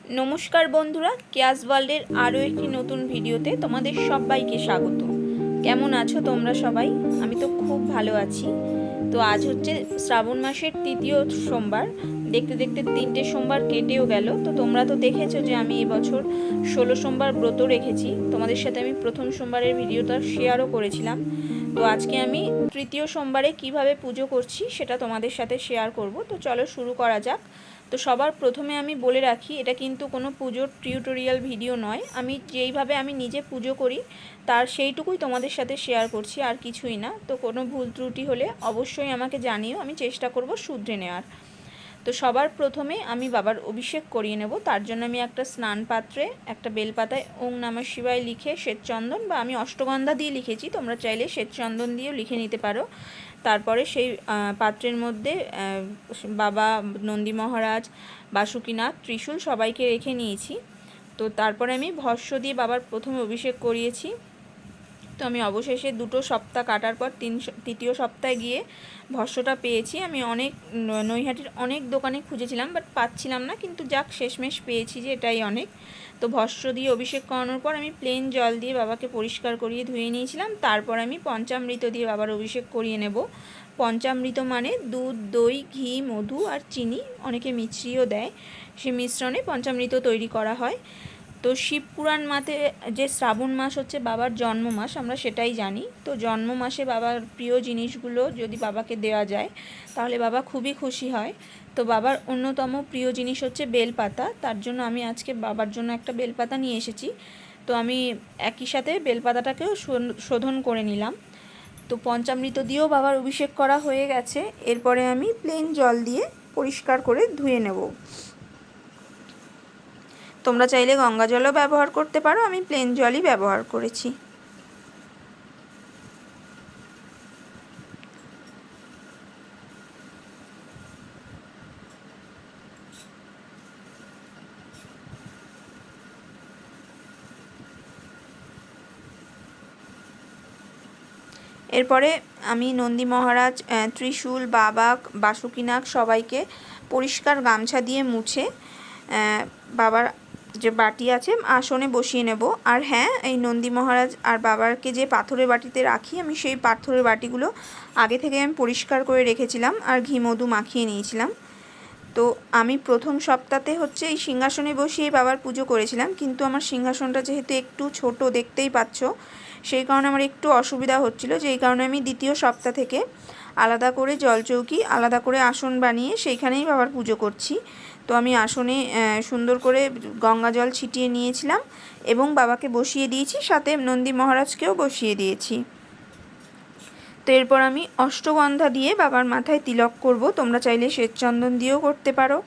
নমস্কার বন্ধুরা, কেয়াস ওয়ার্ল্ডের আরও একটি নতুন ভিডিওতে তোমাদের সবাইকে স্বাগত। কেমন আছো তোমরা সবাই? আমি তো খুব ভালো আছি। তো আজ হচ্ছে শ্রাবণ মাসের তৃতীয় সোমবার। দেখতে দেখতে 3টে সোমবার কেটেও গেল। তো তোমরা তো দেখেছো যে আমি এবছর 16 সোমবার ব্রত রেখেছি। তোমাদের সাথে আমি প্রথম সোমবারের ভিডিওটা শেয়ারও করেছিলাম। তো আজকে আমি তৃতীয় সোমবারে কিভাবে পুজো করছি সেটা তোমাদের সাথে শেয়ার করব। তো চলো শুরু করা যাক। তো সবার প্রথমে আমি বলে রাখি, এটা কিন্তু কোনো পুজোর টিউটোরিয়াল ভিডিও নয়। আমি যেইভাবে আমি নিজে পুজো করি তার সেইটুকুই তোমাদের সাথে শেয়ার করছি, আর কিছুই না। তো কোনো ভুল ত্রুটি হলে অবশ্যই আমাকে জানিও, আমি চেষ্টা করব শুধরে নেওয়ার। তো সবার প্রথমে আমি বাবার অভিষেক করিয়ে নেব। তার জন্য আমি একটা স্নান পাত্রে একটা বেলপাতায় ওং নমঃ শিবায় লিখে শ্বেতচন্দন, বা আমি অষ্টগন্ধা দিয়ে লিখেছি, তোমরা চাইলে শ্বেতচন্দন দিয়েও লিখে নিতে পারো। তারপরে সেই পাত্রের মধ্যে বাবা, নন্দী মহারাজ, বাসুকীনাথ, ত্রিশূল সবাইকে রেখে নিয়েছি। তো তারপরে আমি ভস্য দিয়ে বাবার প্রথমে অভিষেক করিয়েছি। তো আমি অবশেষে 2টো সপ্তাহ কাটার পর তৃতীয় সপ্তাহে গিয়ে ভস্যটা পেয়েছি। আমি অনেক নৈহাটির অনেক দোকানে খুঁজেছিলাম, বাট পাচ্ছিলাম না, কিন্তু যাক শেষমেশ পেয়েছি, যে এটাই অনেক। তো ভস্য দিয়ে অভিষেক করানোর পর আমি প্লেন জল দিয়ে বাবাকে পরিষ্কার করিয়ে ধুয়ে নিয়েছিলাম। তারপর আমি পঞ্চামৃত দিয়ে বাবার অভিষেক করিয়ে নেব। পঞ্চামৃত মানে দুধ, দই, ঘি, মধু আর চিনি, অনেকে মিছরিও দেয়। সেই মিশ্রণে পঞ্চামৃত তৈরি করা হয়। তো শিবপুরাণ মাতে যে শ্রাবণ মাস হচ্ছে বাবার জন্ম মাস, আমরা সেটাই জানি। তো জন্ম মাসে বাবার প্রিয় জিনিসগুলো যদি বাবাকে দেওয়া যায় তাহলে বাবা খুবই খুশি হয়। তো বাবার অন্যতম প্রিয় জিনিস হচ্ছে বেলপাতা। তার জন্য আমি আজকে বাবার জন্য একটা বেলপাতা নিয়ে এসেছি। তো আমি একই সাথে বেলপাতাটাকেও শোধন করে নিলাম। তো পঞ্চামৃত দিয়েও বাবার অভিষেক করা হয়ে গেছে। এরপরে আমি প্লেন জল দিয়ে পরিষ্কার করে ধুয়ে নেব। তোমরা চাইলে গঙ্গা জলও ব্যবহার করতে পারো, আমি প্লেন জলই ব্যবহার করেছি। এরপরে আমি নন্দী মহারাজ, ত্রিশূল, বাবা, বাসুকীনাথ সবাইকে পরিষ্কার গামছা দিয়ে মুছে বাবার যে বাটি আছে আসনে বসিয়ে নেব। আর হ্যাঁ, এই নন্দী মহারাজ আর বাবাকে যে পাথরের বাটিতে রাখি, আমি সেই পাথরের বাটিগুলো আগে থেকে আমি পরিষ্কার করে রেখেছিলাম আর ঘি মধু মাখিয়ে নিয়েছিলাম। তো আমি প্রথম সপ্তাহে হচ্ছে এই সিংহাসনে বসিয়ে বাবার পুজো করেছিলাম, কিন্তু আমার সিংহাসনটা যেহেতু একটু ছোট, দেখতেই পাচ্ছ, সেই কারণে আমার একটু অসুবিধা হচ্ছিল। যেই কারণে আমি দ্বিতীয় সপ্তাহ থেকে আলাদা করে জলচৌকি, আলাদা করে আসন বানিয়ে সেইখানেই বাবার পুজো করছি। তো আমি আসনে সুন্দর করে গঙ্গা জল ছিটিয়ে নিয়েছিলাম এবং বাবাকে বসিয়ে দিয়েছি, সাথে নন্দী মহারাজকেও বসিয়ে দিয়েছি। তো এরপর আমি অষ্টগন্ধা দিয়ে বাবার মাথায় তিলক করব। তোমরা চাইলে শ্বেতচন্দন দিয়েও করতে পারো।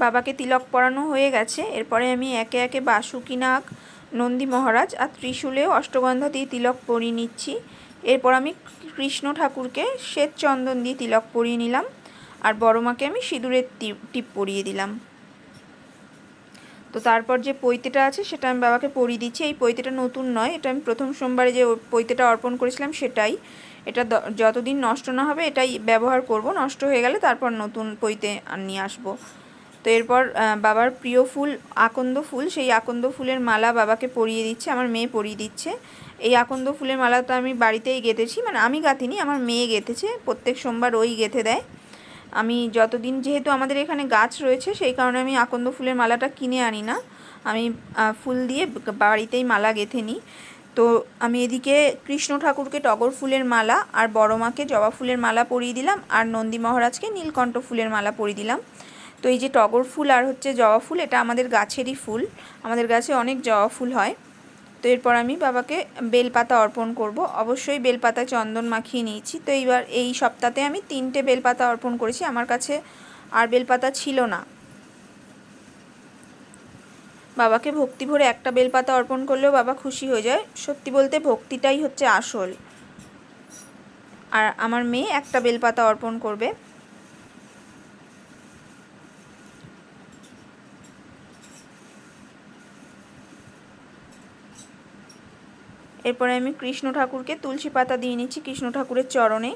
বাবাকে তিলক পরানো হয়ে গেছে। এরপরে আমি একে একে বাসুকীনাথ, নন্দী মহারাজ আর ত্রিশূলেও অষ্টগন্ধা দিয়ে তিলক পরিয়ে নিচ্ছি। এরপর আমি কৃষ্ণ ঠাকুরকে শ্বেত চন্দন দিয়ে তিলক পরিয়ে নিলাম, আর বড় মাকে আমি সিঁদুরের টিপ পরিয়ে দিলাম। তো তারপর যে পৈতেটা আছে সেটা আমি বাবাকে পরিয়ে দিচ্ছি। এই পৈতেটা নতুন নয়, এটা আমি প্রথম সোমবারে যে পৈতেটা অর্পণ করেছিলাম সেটাই। এটা যতদিন নষ্ট না হবে এটাই ব্যবহার করব, নষ্ট হয়ে গেলে তারপর নতুন পৈতে নিয়ে আসবো। তো এরপর বাবার প্রিয় ফুল আকন্দ ফুল, সেই আকন্দ ফুলের মালা বাবাকে পরিয়ে দিচ্ছে, আমার মেয়ে পরিয়ে দিচ্ছে। এই আকন্দ ফুলের মালাটা আমি বাড়িতেই গেঁথেছি, মানে আমি গাঁথিনি, আমার মেয়ে গেঁথেছে। প্রত্যেক সোমবার ওই গেঁথে দেয়। আমি যতদিন, যেহেতু আমাদের এখানে গাছ রয়েছে সেই কারণে আমি আকন্দ ফুলের মালাটা কিনে আনি না, আমি ফুল দিয়ে বাড়িতেই মালা গেঁথে নিই। তো আমি এদিকে কৃষ্ণ ঠাকুরকে টগর ফুলের মালা আর বড় মাকে জবা ফুলের মালা পরিয়ে দিলাম, আর নন্দী মহারাজকে নীলকণ্ঠ ফুলের মালা পরিয়ে দিলাম। তো এই যে টগর ফুল আর হচ্ছে জবা ফুল, এটা আমাদের গাছেরই ফুল, আমাদের গাছে অনেক জবা ফুল হয়। তো এরপর আমি বাবাকে বেলপাতা অর্পণ করব। অবশ্যই বেলপাতায় চন্দন মাখিয়ে নিয়েছি। তো এইবার এই সপ্তাহে আমি 3টে বেলপাতা অর্পণ করেছি, আমার কাছে আর বেলপাতা ছিল না। বাবাকে ভক্তি ভরে একটা বেলপাতা অর্পণ করলেও বাবা খুশি হয়ে যায়। সত্যি বলতে ভক্তিটাই হচ্ছে আসল। আর আমার মেয়ে একটা বেলপাতা অর্পণ করবে। এরপরে আমি কৃষ্ণ ঠাকুরকে তুলসী পাতা দিয়ে নিচ্ছি কৃষ্ণ ঠাকুরের চরণে।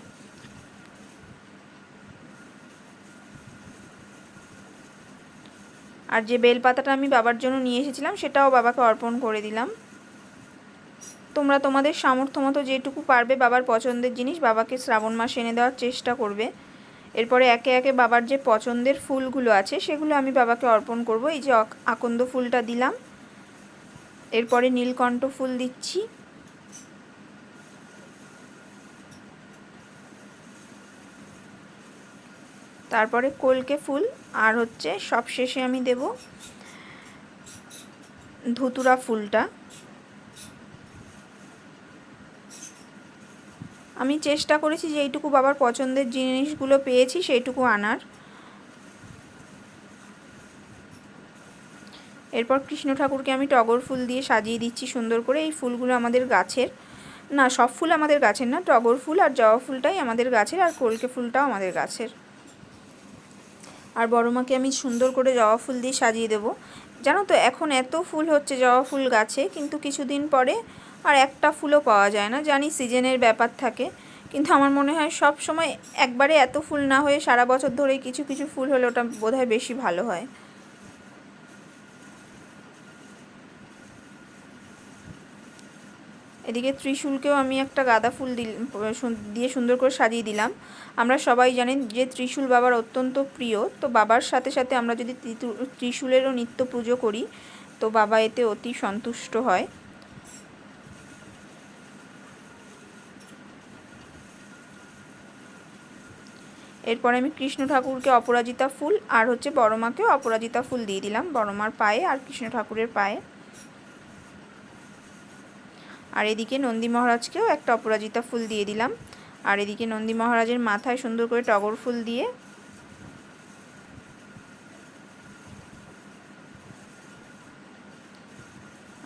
আর যে বেলপাতাটা আমি বাবার জন্য নিয়ে এসেছিলাম সেটাও বাবাকে অর্পণ করে দিলাম। তোমরা তোমাদের সামর্থ্য মতো যেটুকু পারবে বাবার পছন্দের জিনিস বাবাকে শ্রাবণ মাসে এনে দেওয়ার চেষ্টা করবে। এরপরে একে একে বাবার যে পছন্দের ফুলগুলো আছে সেগুলো আমি বাবাকে অর্পণ করব। এই যে আকন্দ ফুলটা দিলাম, এরপরে নীলকণ্ঠ ফুল দিচ্ছি, তারপরে কলকে ফুল, আর হচ্ছে সবশেষে আমি দেব ধুতুরা ফুলটা। আমি চেষ্টা করেছি যে এইটুকু বাবার পছন্দের জিনিসগুলো পেয়েছি সেইটুকু আনার। এরপর কৃষ্ণ ঠাকুরকে আমি টগর ফুল দিয়ে সাজিয়ে দিচ্ছি সুন্দর করে। এই ফুলগুলো আমাদের গাছের না, সব ফুল আমাদের গাছের না, টগর ফুল আর জবা ফুলটাই আমাদের গাছের, আর কলকে ফুলটাও আমাদের গাছের। আর বড় মাকে আমি সুন্দর করে জবা ফুল দিয়ে সাজিয়ে দেব। জানো তো এখন এত ফুল হচ্ছে জবা ফুল গাছে, কিন্তু কিছুদিন পরে আর একটা ফুলও পাওয়া যায় না। জানি সিজনের ব্যাপার থাকে, কিন্তু আমার মনে হয় সব সময় একবারে এত ফুল না হয়ে সারা বছর ধরে কিছু কিছু ফুল হলে ওটা বোধহয় বেশি ভালো হয়। এদিকে ত্রিশূলকেও আমি একটা গাঁদা ফুল দিয়ে সুন্দর করে সাজিয়ে দিলাম। আমরা সবাই জানি যে ত্রিশূল বাবার অত্যন্ত প্রিয়, তো বাবার সাথে সাথে আমরা যদি ত্রিশূলেরও নিত্য পুজো করি তো বাবা এতে অতি সন্তুষ্ট হয়। এরপরে আমি কৃষ্ণ ঠাকুরকে অপরাজিতা ফুল আর হচ্ছে বড় মাকেও অপরাজিতা ফুল দিয়ে দিলাম, বড় মার পায়ে আর কৃষ্ণ ঠাকুরের পায়ে। আর এদিকে নন্দী মহারাজকেও একটা অপরাজিতা ফুল দিয়ে দিলাম। আর এদিকে নন্দী মহারাজের মাথায় সুন্দর করে টগর ফুল দিয়ে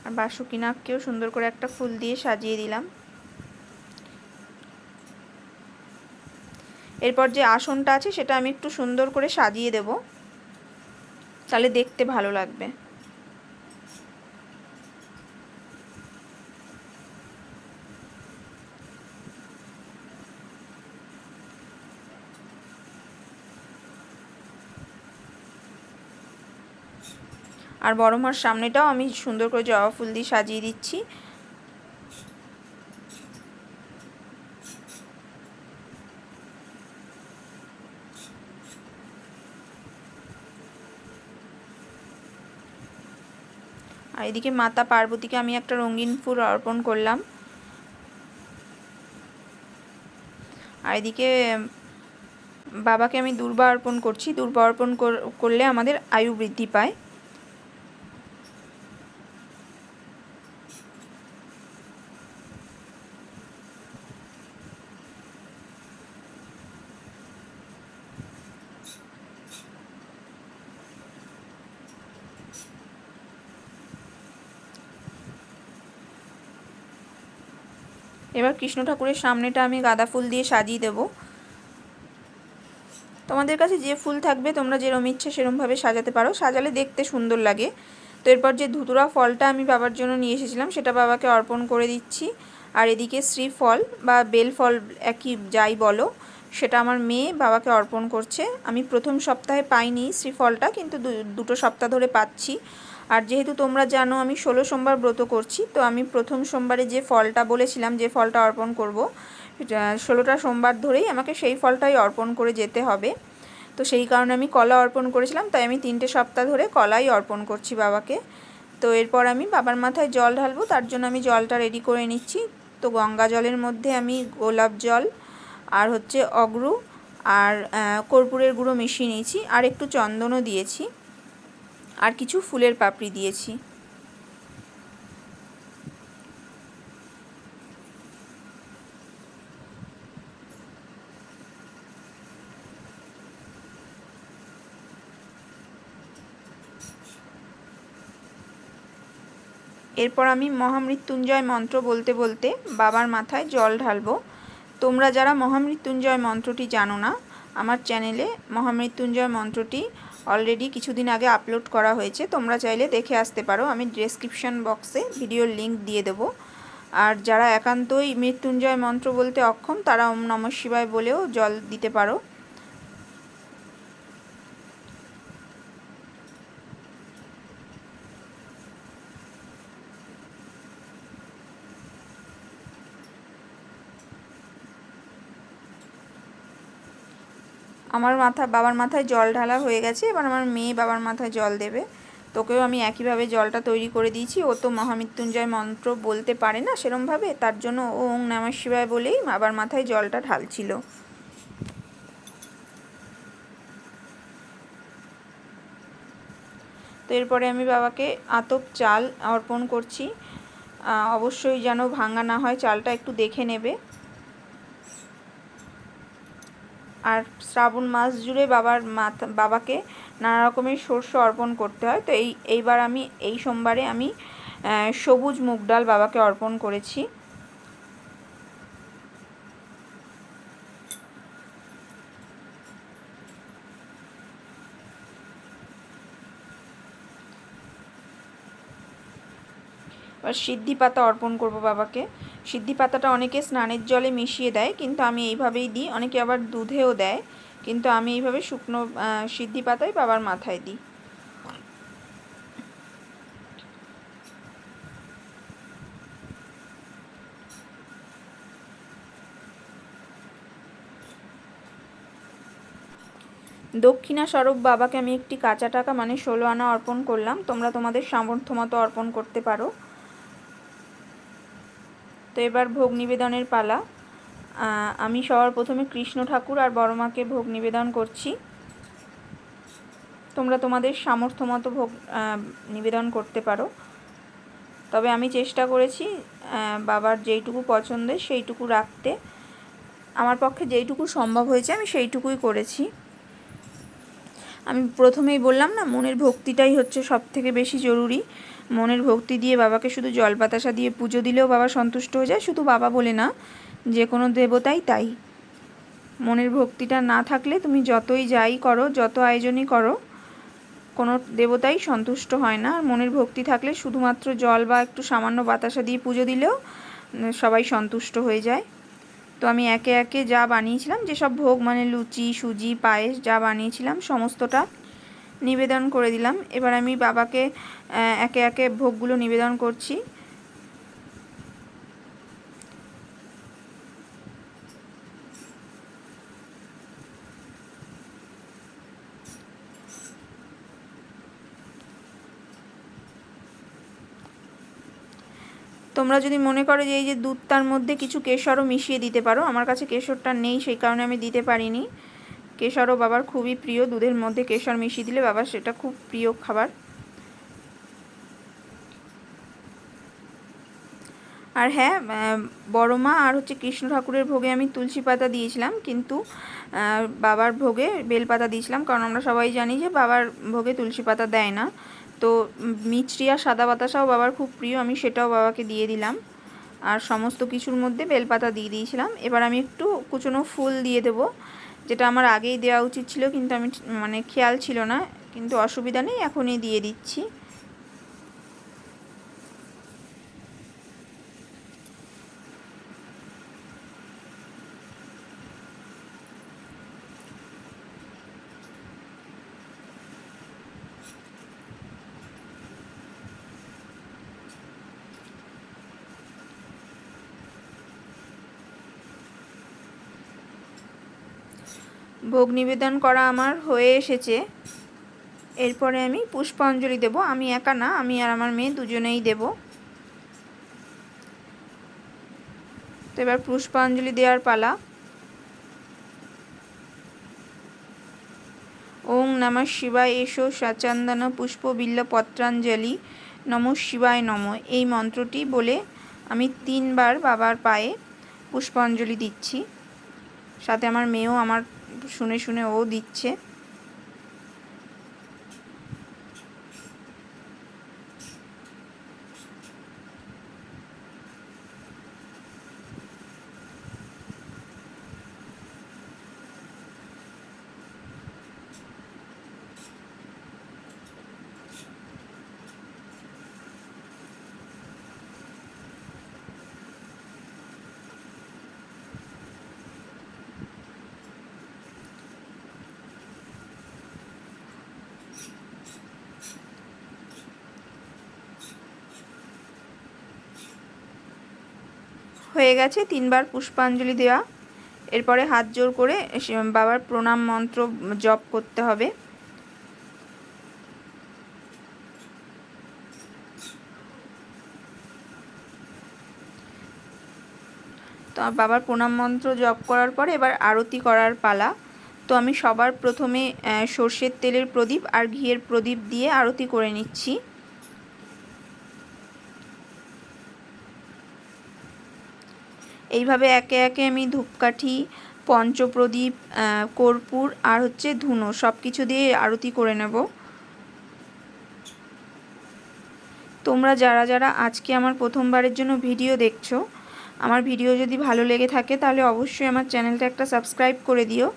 আর বাসুকিনাথকেও সুন্দর করে একটা ফুল দিয়ে সাজিয়ে দিলাম। এরপর যে আসনটা আছে সেটা আমি একটু সুন্দর করে সাজিয়ে দেব, তাহলে দেখতে ভালো লাগবে। আর বড় মার সামনেটাও আমি সুন্দর করে জবা ফুল দিয়ে সাজিয়ে দিচ্ছি। আর এদিকে মাতা পার্বতীকে আমি একটা রঙিন ফুল অর্পণ করলাম। আর এদিকে বাবাকে আমি দূর্বা অর্পণ করছি। দূর্বা অর্পণ করলে আমাদের আয়ু বৃদ্ধি পায়। এবার কৃষ্ণ ঠাকুরের সামনেটা আমি গাঁদা ফুল দিয়ে সাজিয়ে দেব। তোমাদের কাছে যে ফুল থাকবে তোমরা যেরকম ইচ্ছে সেরকমভাবে সাজাতে পারো, সাজালে দেখতে সুন্দর লাগে। তো এরপর যে ধুতুরা ফলটা আমি বাবার জন্য নিয়ে এসেছিলাম সেটা বাবাকে অর্পণ করে দিচ্ছি। আর এদিকে শ্রীফল বা বেল ফল একই যাই বলো, সেটা আমার মেয়ে বাবাকে অর্পণ করছে। আমি প্রথম সপ্তাহে পাইনি শ্রীফলটা, কিন্তু দুটো সপ্তাহ ধরে পাচ্ছি। আর যেহেতু তোমরা জানো আমি 16 সোমবার ব্রত করছি, তো আমি প্রথম সোমবারে যে ফলটা বলেছিলাম যে ফলটা অর্পণ করব, 16টা সোমবার ধরেই আমাকে সেই ফলটাই অর্পণ করে যেতে হবে। তো সেই কারণে আমি কলা অর্পণ করেছিলাম, তাই আমি 3টে সপ্তাহ ধরে কলাই অর্পণ করছি বাবাকে। তো এরপর আমি বাবার মাথায় জল ঢালবো, তার জন্য আমি জলটা রেডি করে নিচ্ছি। তো গঙ্গা জলের মধ্যে আমি গোলাপ জল আর হচ্ছে অগরু আর কর্পূরের গুঁড়ো মিশিয়ে নিয়েছি, আর একটু চন্দনও দিয়েছি, আর কিছু ফুলের পাপড়ি দিয়েছি। এরপর আমি মহামৃত্যুঞ্জয় মন্ত্র বলতে বলতে বাবার মাথায় জল ঢালবো। তোমরা যারা মহামৃত্যুঞ্জয় মন্ত্রটি জানো না, আমার চ্যানেলে মহামৃত্যুঞ্জয় মন্ত্রটি অলরেডি কিছুদিন আগে আপলোড করা হয়েছে, তোমরা চাইলে দেখে আসতে পারো। আমি ডেসক্রিপশন বক্সে ভিডিওর লিঙ্ক দিয়ে দেবো। আর যারা একান্তই মৃত্যুঞ্জয় মন্ত্র বলতে অক্ষম, তারা ওম নমঃ শিবায় বলেও জল দিতে পারো। আমার বাবার মাথায় জল ঢালা হয়ে গেছে। এবার আমার মেয়ে বাবার মাথায় জল দেবে। তোকেও আমি একইভাবে জলটা তৈরি করে দিয়েছি। ও তো মহামৃত্যুঞ্জয় মন্ত্র বলতে পারে না সেরমভাবে, তার জন্য ও ওম নমঃ শিবায় বলেই বাবার মাথায় জলটা ঢালছিল। তো এরপরে আমি বাবাকে আতপ চাল অর্পণ করছি। অবশ্যই যেন ভাঙা না হয়, চালটা একটু দেখে নেবে। আর শ্রাবণ মাস জুড়ে বাবাকে নানা রকমের শস্য অর্পণ করতে হয়। তো এইবার আমি এই সোমবারে আমি সবুজ মুগ ডাল বাবাকে অর্পণ করেছি। এবার সিদ্ধি পাতা অর্পণ করব বাবাকে। সিদ্ধি পাতাটা অনেকে স্নানের জলে মিশিয়ে দেয়, কিন্তু আমি এইভাবেই দিই। অনেকে আবার দুধেও দেয়, কিন্তু আমি এইভাবে শুকনো সিদ্ধি পাতাই বাবার মাথায় দিই। দক্ষিণা স্বরূপ বাবাকে আমি একটি কাঁচা টাকা মানে 16 আনা অর্পণ করলাম। তোমরা তোমাদের সামর্থ্য মতো অর্পণ করতে পারো। তো এবার ভোগ নিবেদনের পালা। আমি সবার প্রথমে কৃষ্ণ ঠাকুর আর বড় মাকে ভোগ নিবেদন করছি। তোমরা তোমাদের সামর্থ্য মতো ভোগ নিবেদন করতে পারো। তবে আমি চেষ্টা করেছি বাবার যেইটুকু পছন্দের সেইটুকু রাখতে। আমার পক্ষে যেইটুকু সম্ভব হয়েছে আমি সেইটুকুই করেছি। আমি প্রথমেই বললাম না, মনের ভক্তিটাই হচ্ছে সবথেকে বেশি জরুরি। মনের ভক্তি দিয়ে বাবাকে শুধু জল বাতাসা দিয়ে পুজো দিলেও বাবা সন্তুষ্ট হয়ে যায়। শুধু বাবা বলে না, যে কোনো দেবতাই তাই। মনের ভক্তিটা না থাকলে তুমি যতই যাই করো, যত আয়োজনই করো, কোনো দেবতাই সন্তুষ্ট হয় না। আর মনের ভক্তি থাকলে শুধুমাত্র জল বা একটু সামান্য বাতাসা দিয়ে পুজো দিলেও সবাই সন্তুষ্ট হয়ে যায়। তো আমি একে একে যা বানিয়েছিলাম, যেসব ভোগ মানে লুচি, সুজি, পায়েস যা বানিয়েছিলাম সমস্তটা নিবেদন করে দিলাম। এবার আমি বাবাকে একে একে ভোগগুলো নিবেদন করছি। তোমরা যদি মনে করো যে এই যে দুধটার মধ্যে কিছু কেশরও মিশিয়ে দিতে পারো, আমার কাছে কেশরটা নেই, সেই কারণে আমি দিতে পারিনি। কেশরও বাবার খুবই প্রিয়, দুধের মধ্যে কেশর মিশিয়ে দিলে বাবার সেটা খুব প্রিয় খাবার। আর হ্যাঁ, বড় মা আর হচ্ছে কৃষ্ণ ঠাকুরের ভোগে আমি তুলসী পাতা দিয়েছিলাম, কিন্তু বাবার ভোগে বেলপাতা দিয়েছিলাম, কারণ আমরা সবাই জানি যে বাবার ভোগে তুলসী পাতা দেয় না। তো মিছরি আর সাদা বাতাসাও বাবার খুব প্রিয়, আমি সেটাও বাবাকে দিয়ে দিলাম। আর সমস্ত কিছুর মধ্যে বেলপাতা দিয়ে দিয়েছিলাম। এবার আমি একটু কুচনো ফুল দিয়ে দেবো, যেটা আমার আগেই দেওয়া উচিত ছিল, কিন্তু আমি মানে খেয়াল ছিল না, কিন্তু অসুবিধা নেই, এখনই দিয়ে দিচ্ছি। ভোগ নিবেদন করা আমার হয়ে এসেছে। এরপরে আমি পুষ্পাঞ্জলি দেব। আমি একা না, আমি আর আমার মেয়ে দুজনেই দেব। তো এবার পুষ্পাঞ্জলি দেওয়ার পালা। ওং নমঃ শিবায় এসো সচন্দন পুষ্প বিল্ল পত্রাঞ্জলি নমঃ শিবায় নমঃ, এই মন্ত্রটি বলে আমি 3 বার বাবার পায়ে পুষ্পাঞ্জলি দিচ্ছি। সাথে আমার মেয়েও আমার শুনে শুনে ও দিচ্ছে। হয়ে গেছে 3বার পুষ্পাঞ্জলি দেওয়া। এরপরে হাত জোড় করে বাবার প্রণাম মন্ত্র জপ করতে হবে। তো বাবার প্রণাম মন্ত্র জপ করার পরে এবার আরতি করার পালা। তো আমি সবার প্রথমে সর্ষের তেলের প্রদীপ আর ঘিয়ের প্রদীপ দিয়ে আরতি করে নিচ্ছি। এইভাবে একে একে আমি ধূপকাঠি, পঞ্চপ্রদীপ, কর্পূর আর হচ্ছে ধুনো সব কিছু দিয়ে আরতি করে নেব। তোমরা যারা যারা আজকে আমার প্রথমবারের জন্য ভিডিও দেখছো, আমার ভিডিও যদি ভালো লেগে থাকে তাহলে অবশ্যই আমার চ্যানেলটা একটা সাবস্ক্রাইব করে দিও,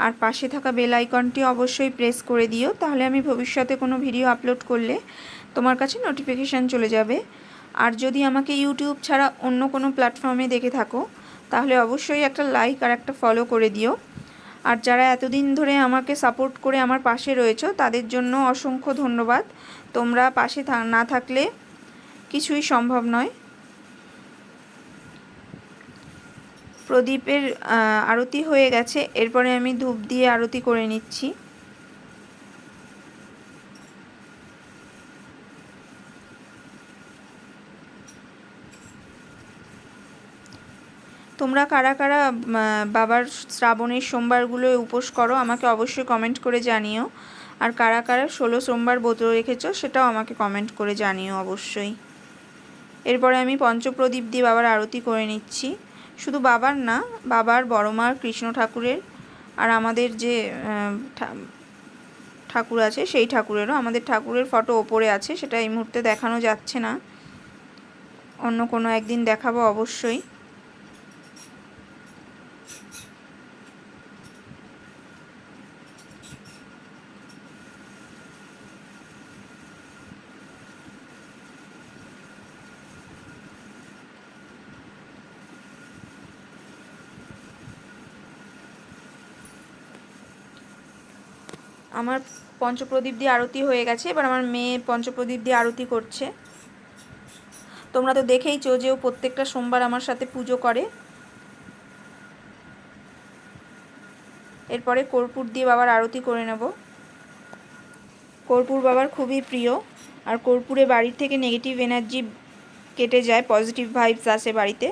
আর পাশে থাকা বেল আইকনটি অবশ্যই প্রেস করে দিও, তাহলে আমি ভবিষ্যতে কোনো ভিডিও আপলোড করলে তোমার কাছে নোটিফিকেশান চলে যাবে। আর যদি আমাকে ইউটিউব ছাড়া অন্য কোনো প্ল্যাটফর্মে দেখে থাকো তাহলে অবশ্যই একটা লাইক আর একটা ফলো করে দিও। আর যারা এতদিন ধরে আমাকে সাপোর্ট করে আমার পাশে রয়েছো তাদের জন্য অসংখ্য ধন্যবাদ। তোমরা পাশে না থাকলে কিছুই সম্ভব নয়। প্রদীপের আরতি হয়ে গেছে, এরপরে আমি ধূপ দিয়ে আরতি করে নিচ্ছি। তোমরা কারা কারা বাবার শ্রাবণের সোমবারগুলোয় উপোস করো আমাকে অবশ্যই কমেন্ট করে জানিও, আর কারা কারা 16 সোমবার ব্রত রেখেছো সেটাও আমাকে কমেন্ট করে জানিও অবশ্যই। এরপরে আমি পঞ্চপ্রদীপ দিয়ে বাবার আরতি করে নিচ্ছি। শুধু বাবার না, বাবার, বড় মার, কৃষ্ণ ঠাকুরের আর আমাদের যে ঠাকুর আছে সেই ঠাকুরেরও। আমাদের ঠাকুরের ফটো ওপরে আছে, সেটা এই মুহূর্তে দেখানো যাচ্ছে না, অন্য কোনো একদিন দেখাবো অবশ্যই। আমার পঞ্চপ্রদীপ দিয়ে আরতি হয়ে গেছে, এবার আমার মেয়ে পঞ্চপ্রদীপ দিয়ে আরতি করছে। তোমরা তো দেখেইছো যে ও প্রত্যেকটা সোমবার আমার সাথে পুজো করে। এরপরে কর্পূর দিয়ে বাবার আরতি করে নেব। কর্পূর বাবার খুবই প্রিয়, আর কর্পূরে বাড়ির থেকে নেগেটিভ এনার্জি কেটে যায়, পজিটিভ ভাইবস আসে বাড়িতে।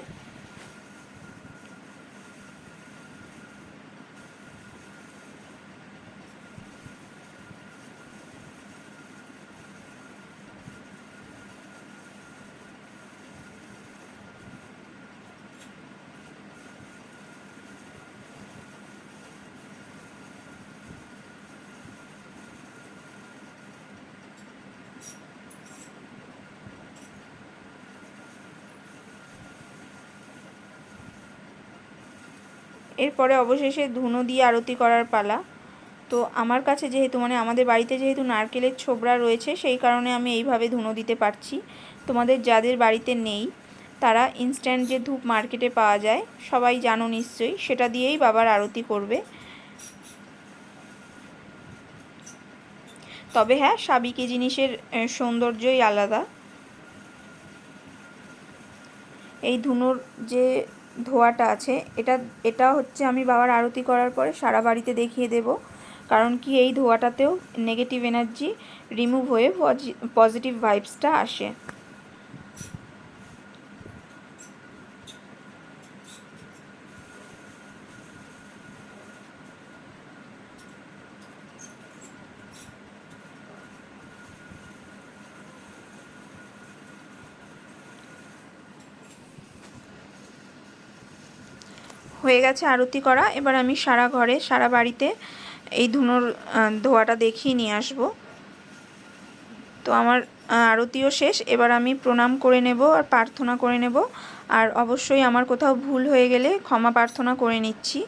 এরপরে অবশেষে ধুনো দিয়ে আরতি করার পালা। তো আমার কাছে যেহেতু আমাদের বাড়িতে যেহেতু নারকেলের ছোবড়া রয়েছে সেই কারণে আমি এইভাবে ধুনো দিতে পারছি। তোমাদের যাদের বাড়িতে নেই তারা ইনস্ট্যান্ট যে ধূপ মার্কেটে পাওয়া যায় সবাই জানো নিশ্চয়ই, সেটা দিয়েই বাবার আরতি করবে। তবে হ্যাঁ, সাবিকে জিনিসের সৌন্দর্যই আলাদা। এই ধুনোর যে ধোঁয়াটা আছে এটা হচ্ছে আমি বাবার আরতি করার পরে সারা বাড়িতে দেখিয়ে দেব, কারণ কি এই ধোঁয়াটাতেও নেগেটিভ এনার্জি রিমুভ হয়ে পজিটিভ ভাইবসটা আসে। হয়ে গেছে আরতি করা, এবার আমি সারা ঘরে সারা বাড়িতে এই ধুনোর ধোঁয়াটা দেখিয়ে নিয়ে আসবো। তো আমার আরতিও শেষ, এবার আমি প্রণাম করে নেব আর প্রার্থনা করে নেব, আর অবশ্যই আমার কোথাও ভুল হয়ে গেলে ক্ষমা প্রার্থনা করে নিচ্ছি।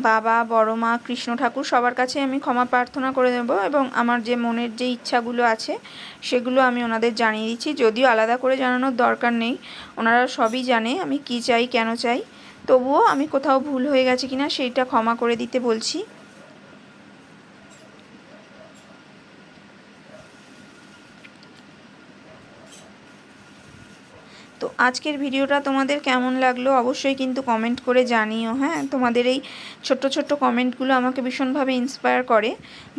বাবা, বড় মা, কৃষ্ণ ঠাকুর সবার কাছে আমি ক্ষমা প্রার্থনা করে দেব, এবং আমার যে মনের যে ইচ্ছাগুলো আছে সেগুলো আমি ওনাদের জানিয়ে দিচ্ছি, যদিও আলাদা করে জানানোর দরকার নেই, ওনারা সবই জানে আমি কি চাই, কেন চাই। তবুও আমি কোথাও ভুল হয়ে গেছে কিনা সেইটা ক্ষমা করে দিতে বলছি। তো আজকের ভিডিওটা তোমাদের কেমন লাগলো অবশ্যই কিন্তু কমেন্ট করে জানিও। হ্যাঁ, তোমাদের এই ছোট্ট ছোট্ট কমেন্টগুলো আমাকে ভীষণভাবে ইন্সপায়ার করে।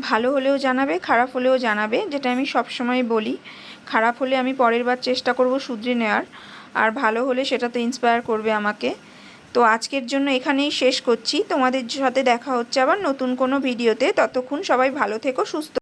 ভালো হলেও জানাবে, খারাপ হলেও জানাবে, যেটা আমি সবসময় বলি। খারাপ হলে আমি পরের বার চেষ্টা করব শুধরে নেওয়ার, আর ভালো হলে সেটা তো ইন্সপায়ার করবে আমাকে। তো আজকের জন্য এখানেই শেষ করছি। তোমাদের সাথে দেখা হচ্ছে আবার নতুন কোনো ভিডিওতে। ততক্ষণ সবাই ভালো থেকো, সুস্থ।